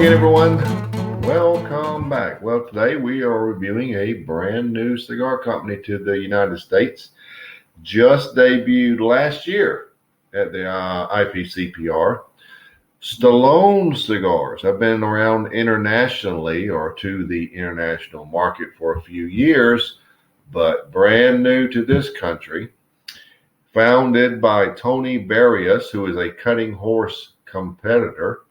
again, everyone. Welcome back. Well, today we are reviewing a brand new cigar company to the United States. Just debuted last year at the IPCPR. Stallone Cigars have been around internationally or to the international market for a few years, but brand new to this country. Founded by Tony Barrios, who is a cutting horse competitor.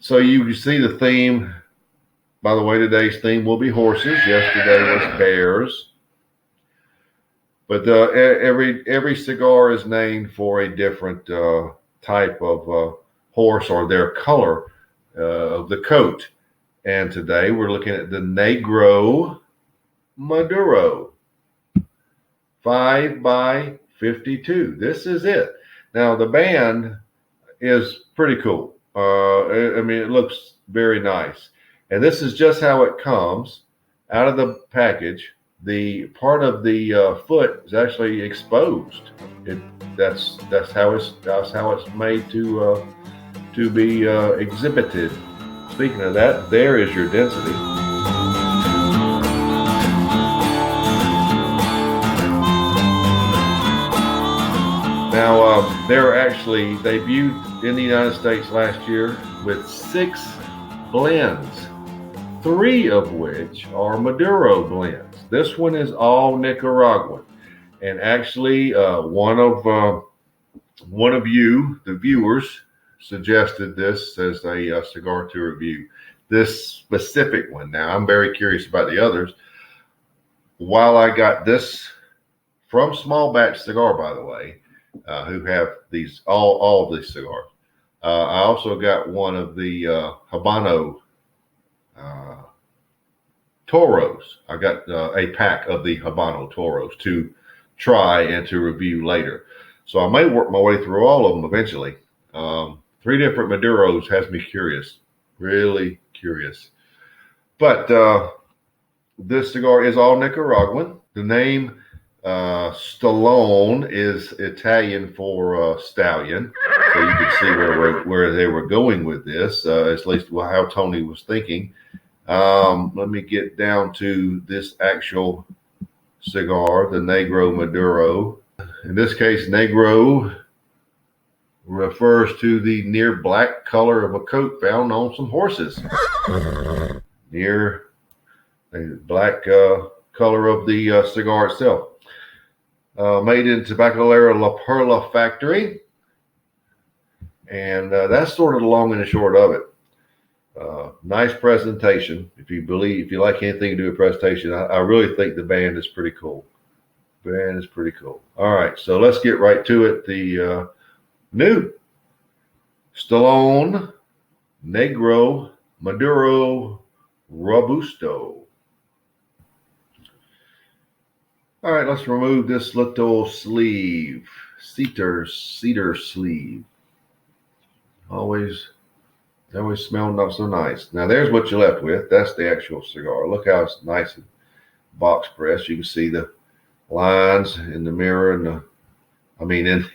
So you see the theme. By the way, today's theme will be horses. Yesterday was bears. But every cigar is named for a different type of horse or their color of the coat. And today we're looking at the Negro Maduro 5x52. This is it. Now the band is pretty cool. I mean, it looks very nice. And this is just how it comes out of the package. The part of the foot is actually exposed. That's how it's made to be exhibited. Speaking of that, there is your density. Now, they're actually debuted in the United States last year with 6 blends, 3 of which are Maduro blends. This one is all Nicaraguan, and actually, one of you, the viewers, suggested this as a cigar to review. This specific one. Now, I'm very curious about the others. While I got this from Small Batch Cigar, by the way, who have these all of these cigars. I also got one of the Habano Toros. I got a pack of the Habano Toros to try and to review later. So I may work my way through all of them eventually. 3 different Maduros has me curious, really curious. But this cigar is all Nicaraguan. The name Stallone is Italian for stallion, so you can see where they were going with this, at least how Tony was thinking. Let me get down to this actual cigar, the Negro Maduro. In this case, Negro refers to the near black color of a coat found on some horses. Near the black color of the cigar itself. Made in Tabacalera La Perla factory. And that's sort of the long and the short of it. Nice presentation. If you like anything to do with presentation, I really think the band is pretty cool. Band is pretty cool. All right, so let's get right to it. The new Stallone Negro Maduro Robusto. All right, let's remove this little sleeve, cedar sleeve. Always smelled not so nice. Now there's what you're left with. That's the actual cigar. Look how it's nice and box pressed. You can see the lines in the mirror and in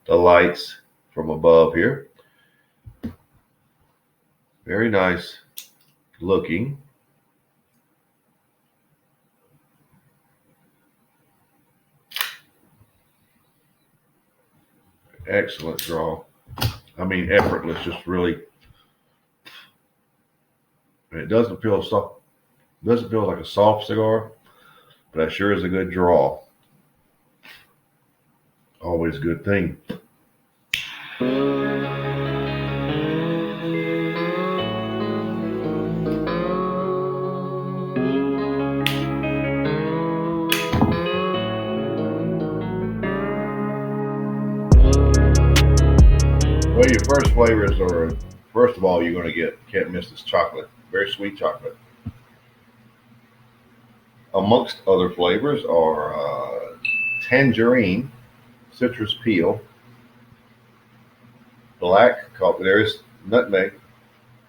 the lights from above here. Very nice looking. Excellent draw. Effortless, just really. It doesn't feel soft. Doesn't feel like a soft cigar, but that sure is a good draw. Always a good thing. Well, your first flavors are, first of all, you're going to get, can't miss this chocolate, very sweet chocolate. Amongst other flavors are tangerine, citrus peel, black coffee, there is nutmeg,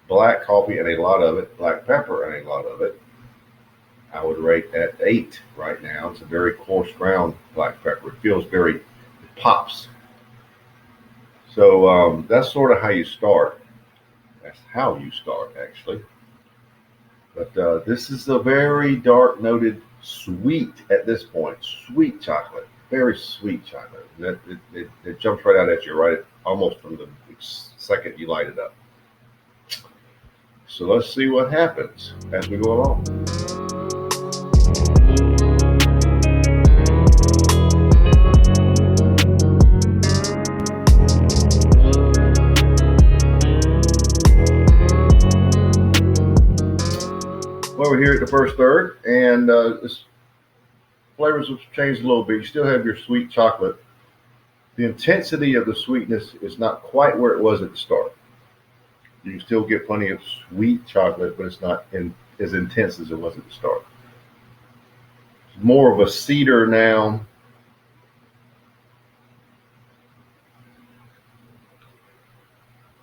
black coffee and a lot of it, black pepper and a lot of it. I would rate at 8 right now. It's a very coarse ground black pepper. It feels very, it pops. So that's sort of how you start. That's how you start, actually. But this is a very dark noted sweet at this point. Sweet chocolate. Very sweet chocolate. It jumps right out at you, right? Almost from the second you light it up. So let's see what happens as we go along. Well, we're here at the first third, and this flavors have changed a little bit. You still have your sweet chocolate. The intensity of the sweetness is not quite where it was at the start. You can still get plenty of sweet chocolate, but it's not as intense as it was at the start. It's more of a cedar now.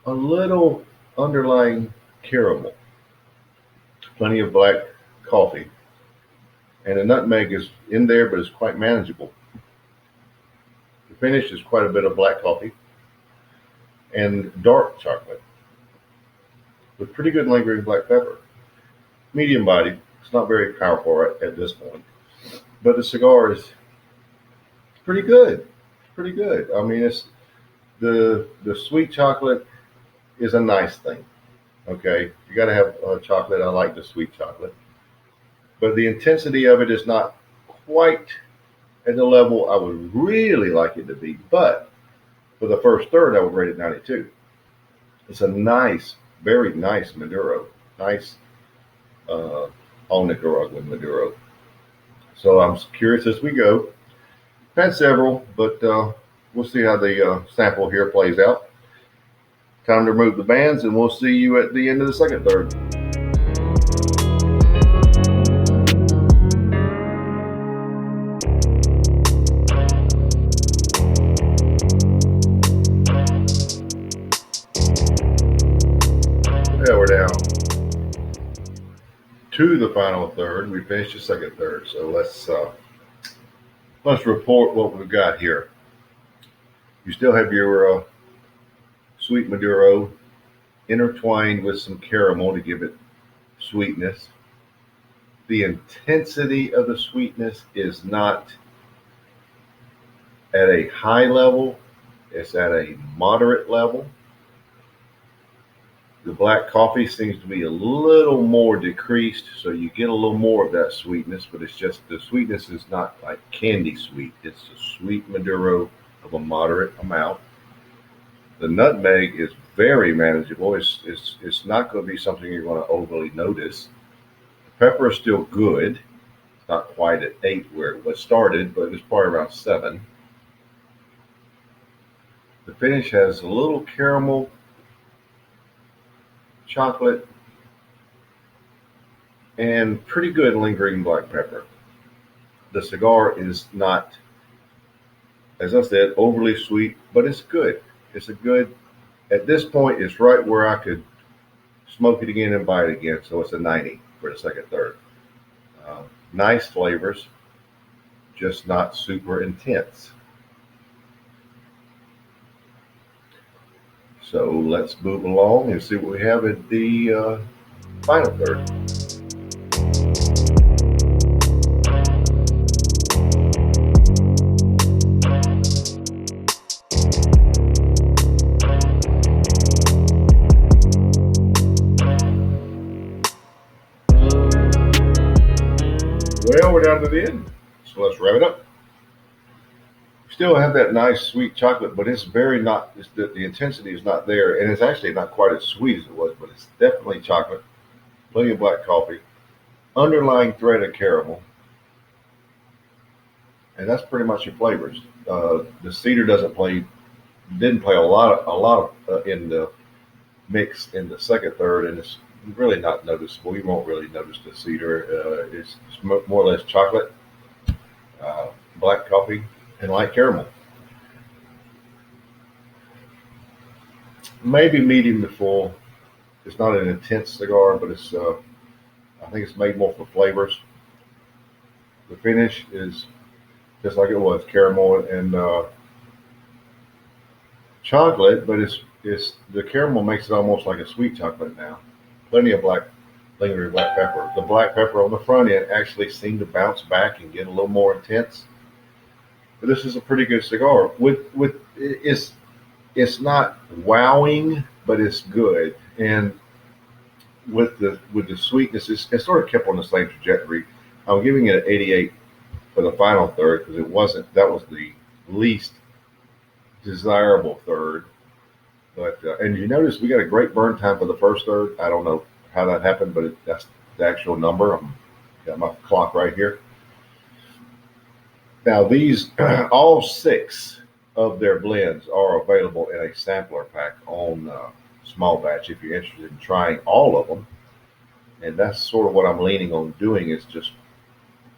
A little underlying caramel. Plenty of black coffee. And the nutmeg is in there, but it's quite manageable. The finish is quite a bit of black coffee and dark chocolate with pretty good lingering black pepper. Medium body. It's not very powerful at this point, but the cigar is pretty good. It's pretty good. I mean, it's the sweet chocolate is a nice thing. Okay, you got to have chocolate. I like the sweet chocolate, but the intensity of it is not quite at the level I would really like it to be. But for the first third, I would rate it 92. It's a nice, very nice Maduro. Nice, all Nicaraguan Maduro. So I'm curious as we go. Had several, but we'll see how the sample here plays out. Time to remove the bands, and we'll see you at the end of the second third. Yeah, we're down to the final third. We finished the second third, so let's report what we've got here. You still have your sweet Maduro intertwined with some caramel to give it sweetness. The intensity of the sweetness is not at a high level, it's at a moderate level. The black coffee seems to be a little more decreased, so you get a little more of that sweetness, but it's just the sweetness is not like candy sweet. It's a sweet Maduro of a moderate amount. The nutmeg is very manageable. It's not going to be something you're going to overly notice. The pepper is still good. It's not quite at 8 where it was started, but it's probably around 7. The finish has a little caramel, chocolate, and pretty good lingering black pepper. The cigar is not, as I said, overly sweet, but it's good. It's a good, at this point, it's right where I could smoke it again and buy it again. So it's a 90 for the second third. Nice flavors, just not super intense. So let's move along and see what we have at the final third. Well, we're down to the end, so let's wrap it up. Still have that nice sweet chocolate, but it's very not, the intensity is not there, and it's actually not quite as sweet as it was, but it's definitely chocolate, plenty of black coffee, underlying thread of caramel, and that's pretty much your flavors. The cedar didn't play a lot in the mix in the second third, and it's really not noticeable. You won't really notice the cedar. It's more or less chocolate, black coffee, and light caramel. Maybe medium to full. It's not an intense cigar, but it's I think it's made more for flavors. The finish is just like it was, caramel and chocolate, but the caramel makes it almost like a sweet chocolate now. Plenty of lingering black pepper. The black pepper on the front end actually seemed to bounce back and get a little more intense. But this is a pretty good cigar. It's not wowing, but it's good. And with the sweetness, it's sort of kept on the same trajectory. I'm giving it an 88 for the final third because that was the least desirable third. But and you notice we got a great burn time for the first third. I don't know how that happened, but that's the actual number. I've got my clock right here. Now these all 6 of their blends are available in a sampler pack on small batch if you're interested in trying all of them. And that's sort of what I'm leaning on doing, is just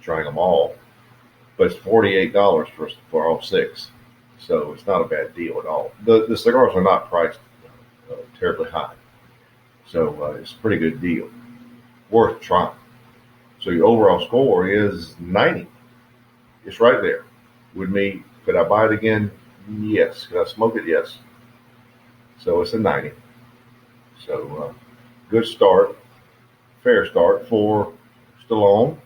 trying them all. But it's $48 for all 6. So it's not a bad deal at all. The cigars are not priced terribly high. So it's a pretty good deal. Worth trying. So your overall score is 90. It's right there with me. Could I buy it again? Yes. Could I smoke it? Yes. So it's a 90. So good start. Fair start for Stallone.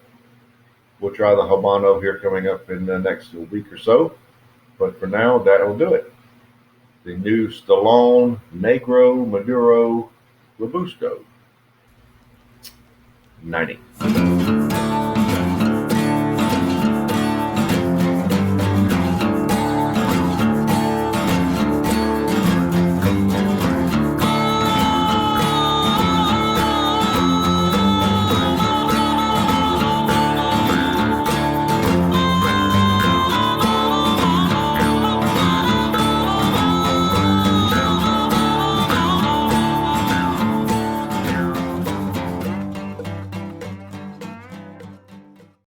We'll try the Habano here coming up in the next week or so. But for now, that will do it. The new Stallone Negro Maduro Robusto. 90.